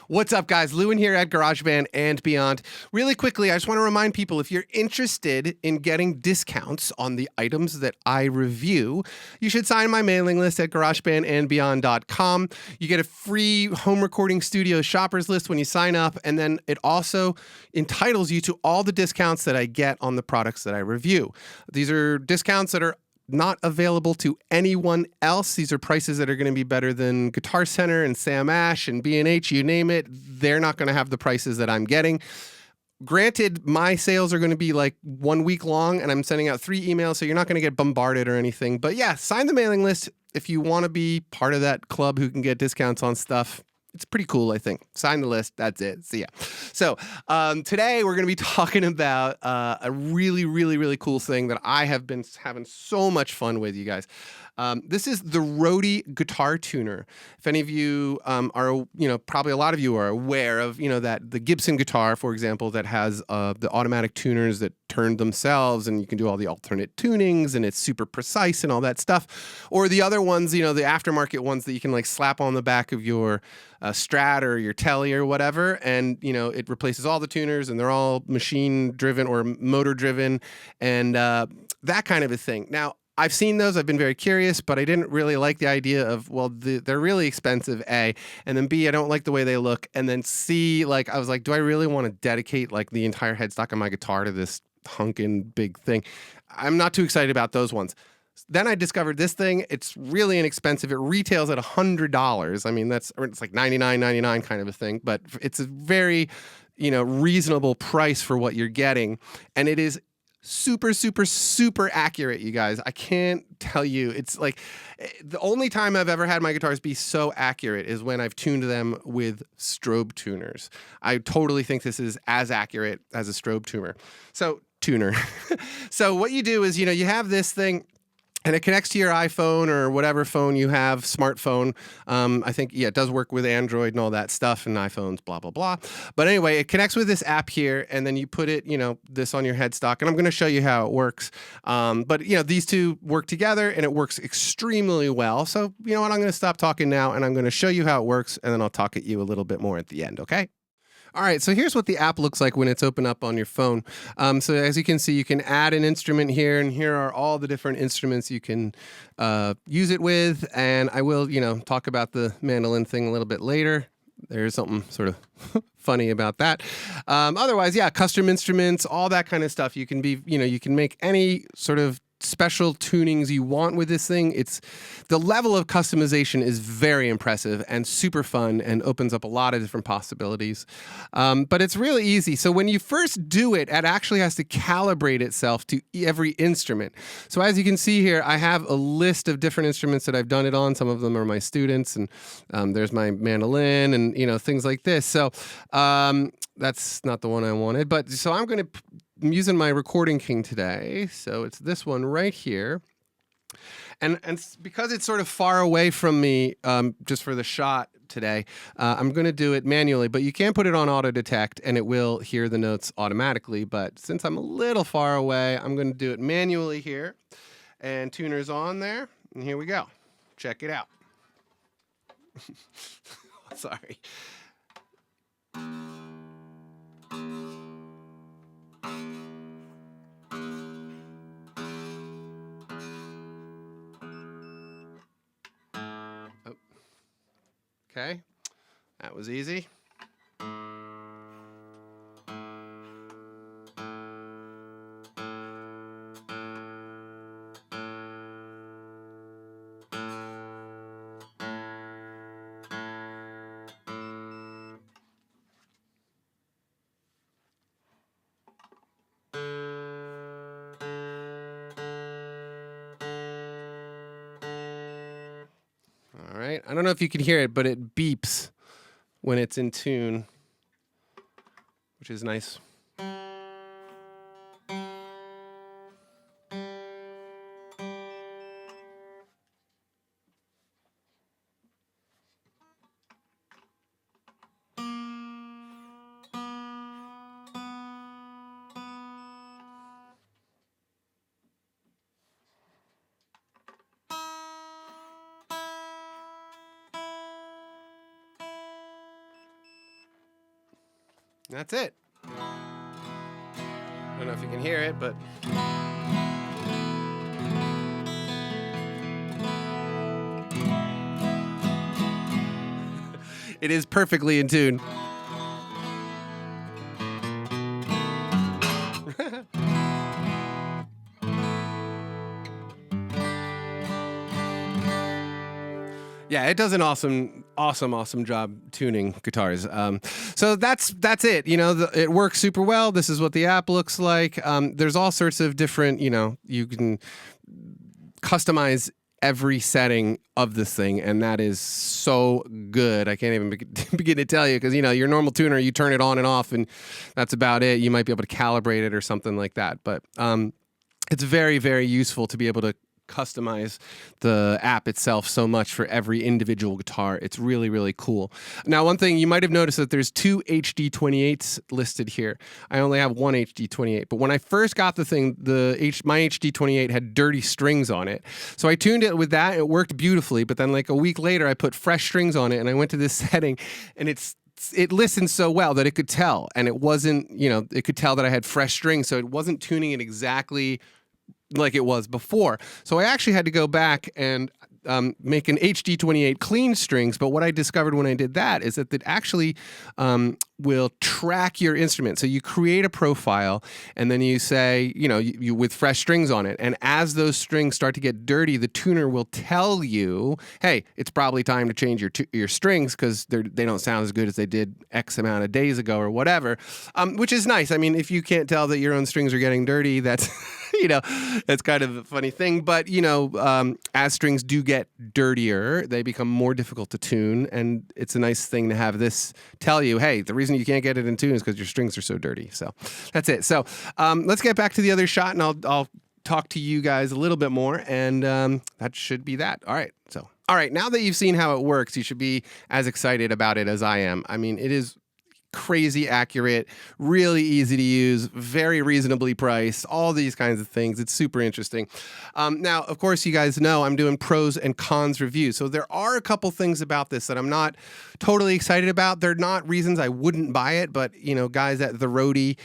What's up, guys? Lewin here at GarageBand and Beyond. Really quickly, I just want to remind people, if you're interested in getting discounts on the items that I review, you should sign my mailing list at garagebandandbeyond.com. You get a free home recording studio shoppers list when you sign up, and then it also entitles you to all the discounts that I get on the products that I review. These are discounts that are not available to anyone else. These are prices that are going to be better than Guitar Center and Sam Ash and B&H, you name it. They're not going to have the prices that I'm getting. Granted, my sales are going to be like 1 week long, and I'm sending out 3 emails, so you're not going to get bombarded or anything. But yeah, sign the mailing list if you want to be part of that club who can get discounts on stuff. It's pretty cool, I think. Sign the list. That's it. See ya. So today we're going to be talking about a really, really, really cool thing that I have been having so much fun with, you guys. This is the Roadie Guitar Tuner. If any of you are, probably a lot of you are aware of, that the Gibson guitar, for example, that has the automatic tuners that turn themselves, and you can do all the alternate tunings, and it's super precise and all that stuff. Or the other ones, the aftermarket ones that you can like slap on the back of your Strat or your Telly or whatever, and it replaces all the tuners, and they're all machine driven or motor driven, and that kind of a thing. Now, I've seen those. I've been very curious, but I didn't really like the idea of, they're really expensive, A, and then B, I don't like the way they look, and then C, I was like, do I really want to dedicate the entire headstock of my guitar to this hunkin' big thing? I'm not too excited about those ones. Then I discovered this thing. It's really inexpensive. It retails at $100. I mean, it's like $99.99 kind of a thing, but it's a very, reasonable price for what you're getting, and it is super, super, super accurate, you guys. I can't tell you. It's like the only time I've ever had my guitars be so accurate is when I've tuned them with strobe tuners. I totally think this is as accurate as a strobe tuner. So what you do is, you have this thing, and it connects to your iPhone or whatever phone you have, smartphone. I think, it does work with Android and all that stuff, and iPhones, blah, blah, blah. But anyway, it connects with this app here, and then you put it, this on your headstock, and I'm going to show you how it works. But these two work together, and it works extremely well. So, you know what? I'm going to stop talking now, and I'm going to show you how it works, and then I'll talk at you a little bit more at the end, okay? All right, so here's what the app looks like when it's open up on your phone. So as you can see, you can add an instrument here, and here are all the different instruments you can use it with. And I will, talk about the mandolin thing a little bit later. There's something sort of funny about that. Otherwise, custom instruments, all that kind of stuff. You can be, you can make any sort of special tunings you want with this thing. It's the level of customization is very impressive and super fun and opens up a lot of different possibilities. But it's really easy. So when you first do it, it actually has to calibrate itself to every instrument. So as you can see here, I have a list of different instruments that I've done it on. Some of them are my students, and there's my mandolin and things like this. So that's not the one I wanted, but so I'm using my Recording King today, so it's this one right here. And because it's sort of far away from me, just for the shot today, I'm going to do it manually, but you can put it on auto detect and it will hear the notes automatically. But since I'm a little far away, I'm going to do it manually here. And tuner's on there, and here we go. Check it out. Sorry. Okay, that was easy. All right, I don't know if you can hear it, but it beeps when it's in tune, which is nice. That's it. I don't know if you can hear it, but it is perfectly in tune. Yeah, it does an awesome job tuning guitars. So that's it. You know, it works super well. This is what the app looks like. There's all sorts of different, you know, you can customize every setting of this thing, and that is so good. I can't even begin to tell you, because, you know, your normal tuner, you turn it on and off, and that's about it. You might be able to calibrate it or something like that. But it's very, very useful to be able to customize the app itself so much for every individual guitar. It's really, really cool. Now, one thing you might have noticed that there's 2 HD28s listed here. I only have one HD28, but when I first got the thing, my HD28 had dirty strings on it. So I tuned it with that. It worked beautifully, but then like a week later, I put fresh strings on it, and I went to this setting, and it listened so well that it could tell, and it wasn't, you know, it could tell that I had fresh strings, so it wasn't tuning it exactly like it was before. So I actually had to go back and make an HD28 clean strings. But what I discovered when I did that is that it actually will track your instrument. So you create a profile, and then you say, you know, you with fresh strings on it. And as those strings start to get dirty, the tuner will tell you, hey, it's probably time to change your strings, because they don't sound as good as they did X amount of days ago or whatever, which is nice. I mean, if you can't tell that your own strings are getting dirty, that's you know, that's kind of a funny thing. But, you know, as strings do get dirtier, they become more difficult to tune. And it's a nice thing to have this tell you, hey, the reason you can't get it in tune is because your strings are so dirty. So that's it. So let's get back to the other shot, and I'll talk to you guys a little bit more. And that should be that. All right. So, all right. Now that you've seen how it works, you should be as excited about it as I am. I mean, it is crazy accurate, really easy to use, very reasonably priced, all these kinds of things. It's super interesting. Now, of course, you guys know I'm doing pros and cons reviews. So there are a couple things about this that I'm not totally excited about. They're not reasons I wouldn't buy it, but, you know, guys at the Roadie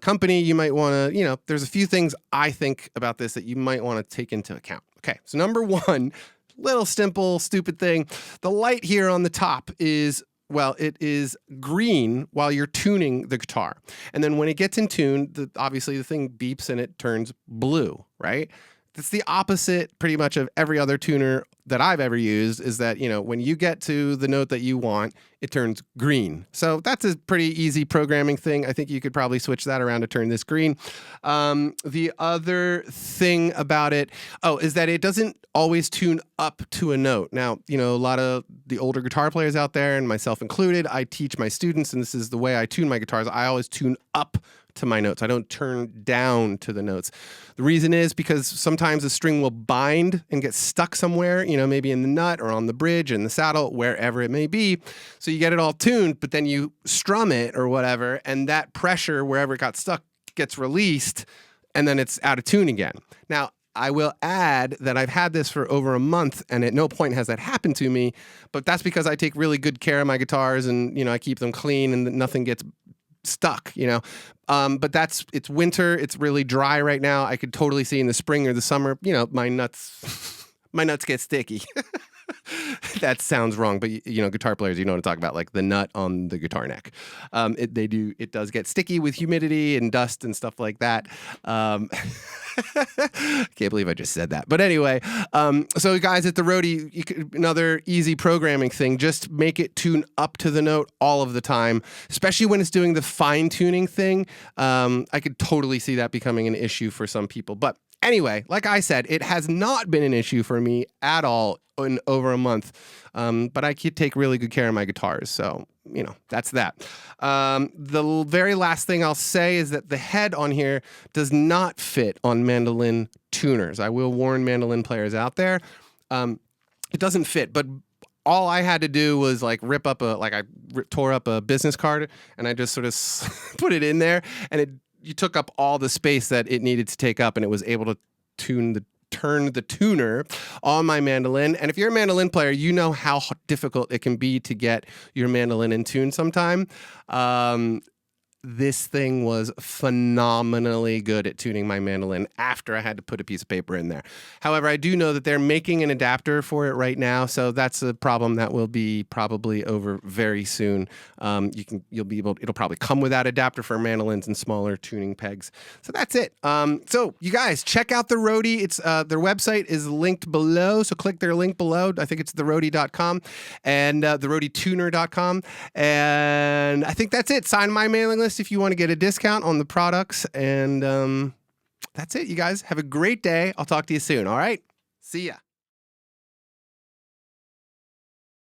company, you might want to, you know, there's a few things I think about this that you might want to take into account. Okay, so number one, little simple, stupid thing. The light here on the top is, well, it is green while you're tuning the guitar. And then when it gets in tune, obviously the thing beeps and it turns blue, right? That's the opposite pretty much of every other tuner that I've ever used, is that, you know, when you get to the note that you want, it turns green. So that's a pretty easy programming thing. I think you could probably switch that around to turn this green. The other thing about it, is that it doesn't always tune up to a note. Now, you know, a lot of the older guitar players out there, and myself included, I teach my students, and this is the way I tune my guitars. I always tune up to my notes. I don't turn down to the notes. The reason is because sometimes the string will bind and get stuck somewhere, you know, maybe in the nut or on the bridge, in the saddle, wherever it may be. So you get it all tuned, but then you strum it or whatever, and that pressure wherever it got stuck gets released, and then it's out of tune again. Now, I will add that I've had this for over a month, and at no point has that happened to me, but that's because I take really good care of my guitars, and, you know, I keep them clean and nothing gets stuck, you know. But it's winter, it's really dry right now. I could totally see in the spring or the summer, you know, my nuts get sticky. That sounds wrong, but you know, guitar players, you know what I'm talking about, like the nut on the guitar neck. It does get sticky with humidity and dust and stuff like that. Can't believe I just said that. But anyway, so guys at the Roadie, another easy programming thing, just make it tune up to the note all of the time, especially when it's doing the fine tuning thing. I could totally see that becoming an issue for some people. But anyway, like I said, it has not been an issue for me at all in over a month. But I could take really good care of my guitars. So, you know, that's that. The very last thing I'll say is that the head on here does not fit on mandolin tuners. I will warn mandolin players out there. It doesn't fit, but all I had to do was like I tore up a business card, and I just sort of put it in there, and you took up all the space that it needed to take up, and it was able to turn the tuner on my mandolin. And if you're a mandolin player, you know how difficult it can be to get your mandolin in tune sometime. this thing was phenomenally good at tuning my mandolin after I had to put a piece of paper in there. However, I do know that they're making an adapter for it right now, so that's a problem that will be probably over very soon. It'll probably come with that adapter for mandolins and smaller tuning pegs. So that's it. So you guys check out the Roadie. It's their website is linked below, so click their link below. I think it's theroadie.com and theroadietuner.com. And I think that's it. Sign my mailing list if you want to get a discount on the products. And that's it, you guys. Have a great day. I'll talk to you soon. All right? See ya.